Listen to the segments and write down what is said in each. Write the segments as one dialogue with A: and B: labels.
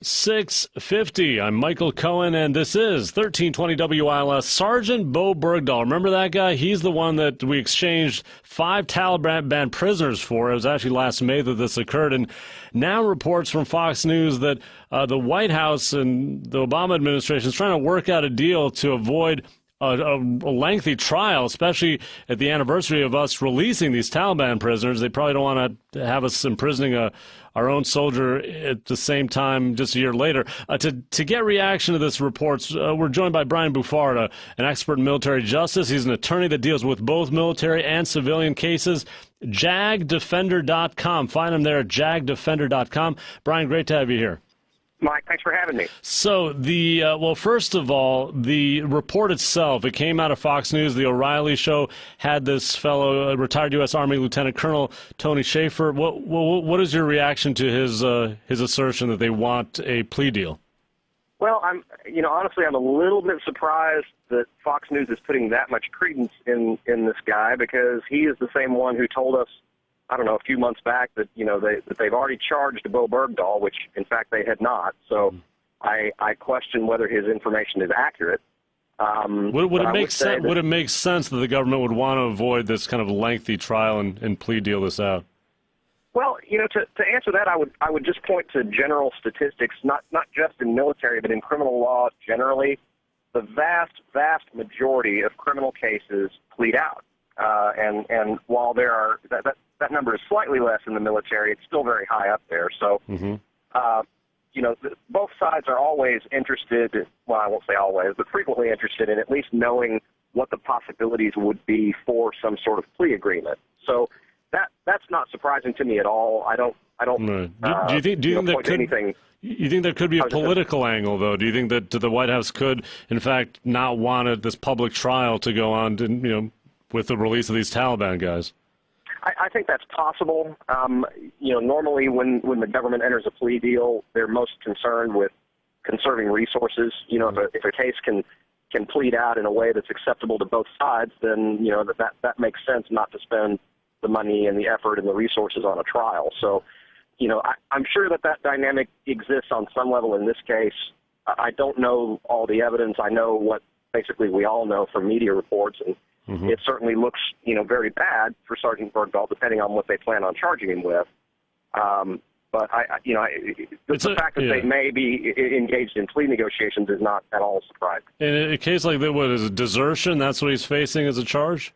A: 6:50. I'm Michael Cohen, and this is 1320 WILS. Sergeant Bo Bergdahl. Remember that guy? He's the one that we exchanged 5 Taliban prisoners for. It was actually last May that this occurred. And now reports from Fox News that the White House and the Obama administration is trying to work out a deal to avoid a lengthy trial, especially at the anniversary of us releasing these Taliban prisoners. They probably don't want to have us imprisoning our own soldier at the same time just a year later. To get reaction to this reports, we're joined by Brian Bouffard, an expert in military justice. He's an attorney that deals with both military and civilian cases. JAGDefender.com. Find him there at JAGDefender.com. Brian, great to have you here.
B: Mike, thanks for having me.
A: So well, first of all, the report itself, it came out of Fox News. The O'Reilly show had this fellow, retired U.S. Army Lieutenant Colonel Tony Shaffer. What is your reaction to his assertion that they want a plea deal?
B: Well, honestly, I'm a little bit surprised that Fox News is putting that much credence in this guy, because he is the same one who told us, I don't know, a few months back that, that they've already charged Bo Bergdahl, which, in fact, they had not. So I question whether his information is accurate.
A: Would it make sense that the government would want to avoid this kind of lengthy trial and plea deal this out?
B: Well, to answer that, I would just point to general statistics, not just in military, but in criminal law generally. The vast majority of criminal cases plead out. And while there are that number is slightly less in the military, it's still very high up there. So, both sides are always interested, well, I won't say always, but frequently interested in at least knowing what the possibilities would be for some sort of plea agreement. So that's not surprising to me at all. I don't.
A: Do you think there could be a political angle, though? Do you think that the White House could, in fact, not want this public trial to go on, with the release of these Taliban guys?
B: I think that's possible. Normally when the government enters a plea deal, they're most concerned with conserving resources. If a case can plead out in a way that's acceptable to both sides, then that makes sense not to spend the money and the effort and the resources on a trial. So, I'm sure that dynamic exists on some level in this case. I don't know all the evidence. I know what basically we all know from media reports, and it certainly looks, very bad for Sergeant Bergdahl, depending on what they plan on charging him with. But the fact that they may be engaged in plea negotiations is not at all surprising. In
A: a case like that, what is it, desertion? That's what he's facing as a charge?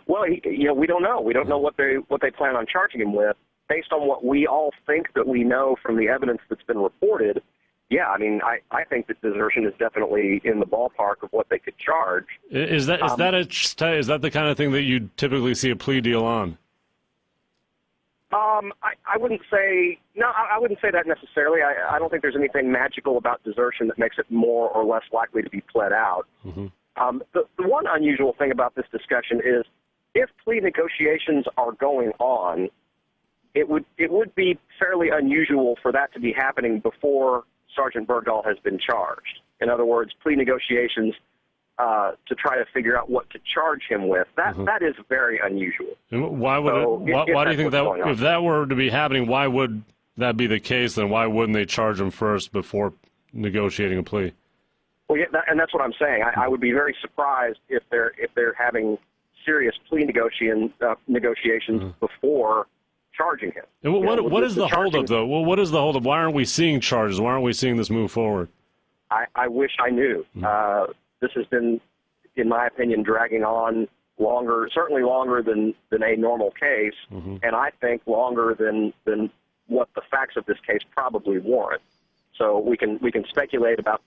B: Well, we don't know. We don't know what they plan on charging him with. Based on what we all think that we know from the evidence that's been reported, yeah, I think that desertion is definitely in the ballpark of what they could charge. Is that
A: the kind of thing that you typically see a plea deal on?
B: I wouldn't say that necessarily. I don't think there's anything magical about desertion that makes it more or less likely to be pled out. The one unusual thing about this discussion is if plea negotiations are going on, it would be fairly unusual for that to be happening before Sergeant Bergdahl has been charged. In other words, plea negotiations to try to figure out what to charge him with. That is very unusual.
A: And why do you think that, if that were to be happening, why would that be the case? Then why wouldn't they charge him first before negotiating a plea?
B: Well, yeah, and that's what I'm saying. I would be very surprised if they're having serious plea negotiations before charging him.
A: And what is the holdup, though? Well, what is the holdup? Why aren't we seeing charges? Why aren't we seeing this move forward?
B: I wish I knew. This has been, in my opinion, dragging on certainly longer than a normal case, and I think longer than what the facts of this case probably warrant. So we can speculate about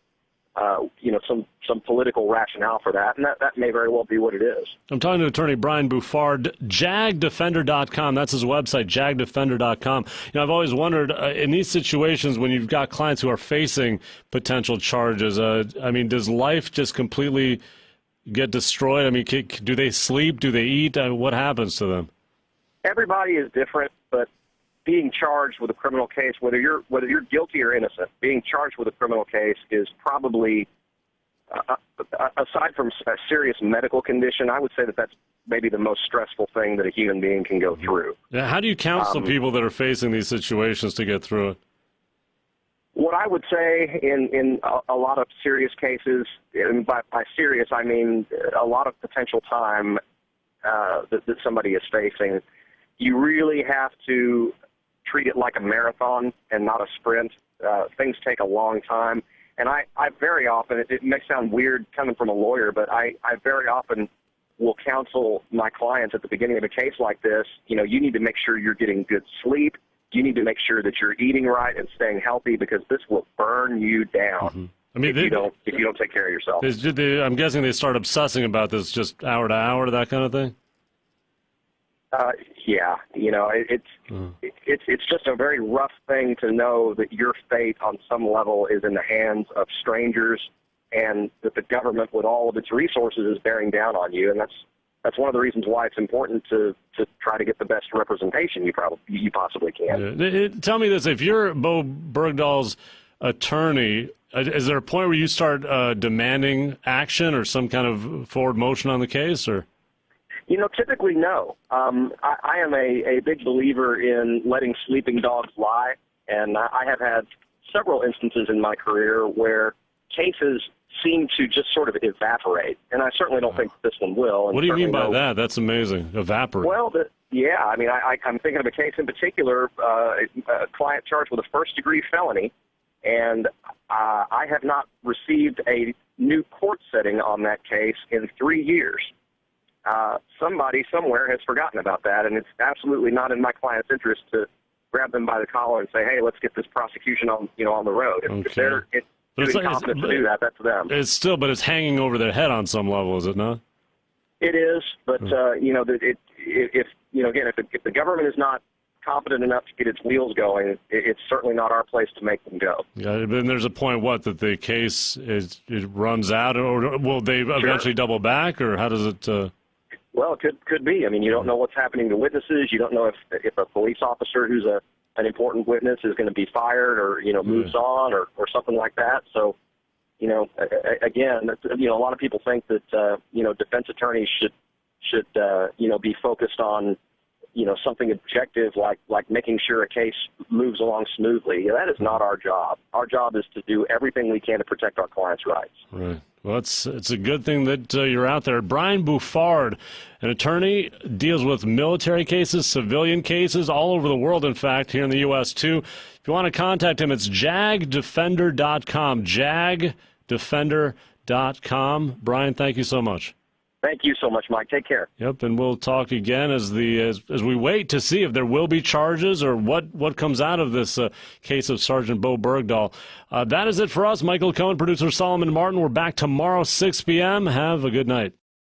B: some political rationale for that, and that may very well be what it is.
A: I'm talking to attorney Brian Bouffard, JAGDefender.com. That's his website, JAGDefender.com. I've always wondered, in these situations when you've got clients who are facing potential charges, does life just completely get destroyed? Do they sleep? Do they eat? What happens to them?
B: Everybody is different, but being charged with a criminal case, whether you're guilty or innocent, being charged with a criminal case is probably, aside from a serious medical condition, I would say that's maybe the most stressful thing that a human being can go through.
A: How do you counsel people that are facing these situations to get through it?
B: What I would say in a lot of serious cases, and by serious I mean a lot of potential time that somebody is facing, you really have to treat it like a marathon and not a sprint. Things take a long time. And I very often, it may sound weird coming from a lawyer, but I very often will counsel my clients at the beginning of a case like this, you need to make sure you're getting good sleep. You need to make sure that you're eating right and staying healthy, because this will burn you down.
A: Mm-hmm. I mean,
B: if you don't take care of yourself.
A: I'm guessing they start obsessing about this just hour to hour, that kind of thing.
B: Yeah, it's just a very rough thing to know that your fate on some level is in the hands of strangers, and that the government, with all of its resources, is bearing down on you. And that's one of the reasons why it's important to try to get the best representation you possibly can.
A: Yeah. Tell me this: if you're Bo Bergdahl's attorney, is there a point where you start demanding action or some kind of forward motion on the case, or?
B: Typically no. I am a big believer in letting sleeping dogs lie, and I have had several instances in my career where cases seem to just sort of evaporate, and I certainly don't think this one will.
A: What do you mean by that? That's amazing. Evaporate.
B: Well, I mean, I'm thinking of a case in particular, a client charged with a first-degree felony, and I have not received a new court setting on that case in 3 years. Somebody somewhere has forgotten about that, and it's absolutely not in my client's interest to grab them by the collar and say, "Hey, let's get this prosecution on the road." If they're confident to do that, that's them.
A: But it's hanging over their head on some level, is it not?
B: It is, but if the government is not competent enough to get its wheels going, it's certainly not our place to make them go.
A: Yeah, but there's a point, that the case it runs out, or will they eventually double back, or how does it?
B: Well, it could be. I mean, you don't know what's happening to witnesses. You don't know if a police officer who's an important witness is going to be fired or moves on or something like that. So, again, a lot of people think that defense attorneys should be focused on something objective like making sure a case moves along smoothly. That is not our job. Our job is to do everything we can to protect our clients' rights.
A: Right. Well, it's a good thing that you're out there. Brian Bouffard, an attorney, deals with military cases, civilian cases, all over the world, in fact, here in the U.S. too. If you want to contact him, it's jagdefender.com, jagdefender.com. Brian, thank you so much.
B: Thank you so much, Mike. Take care.
A: Yep, and we'll talk again as we wait to see if there will be charges or what comes out of this case of Sergeant Bo Bergdahl. That is it for us. Michael Cohen, producer Solomon Martin. We're back tomorrow, 6 p.m. Have a good night.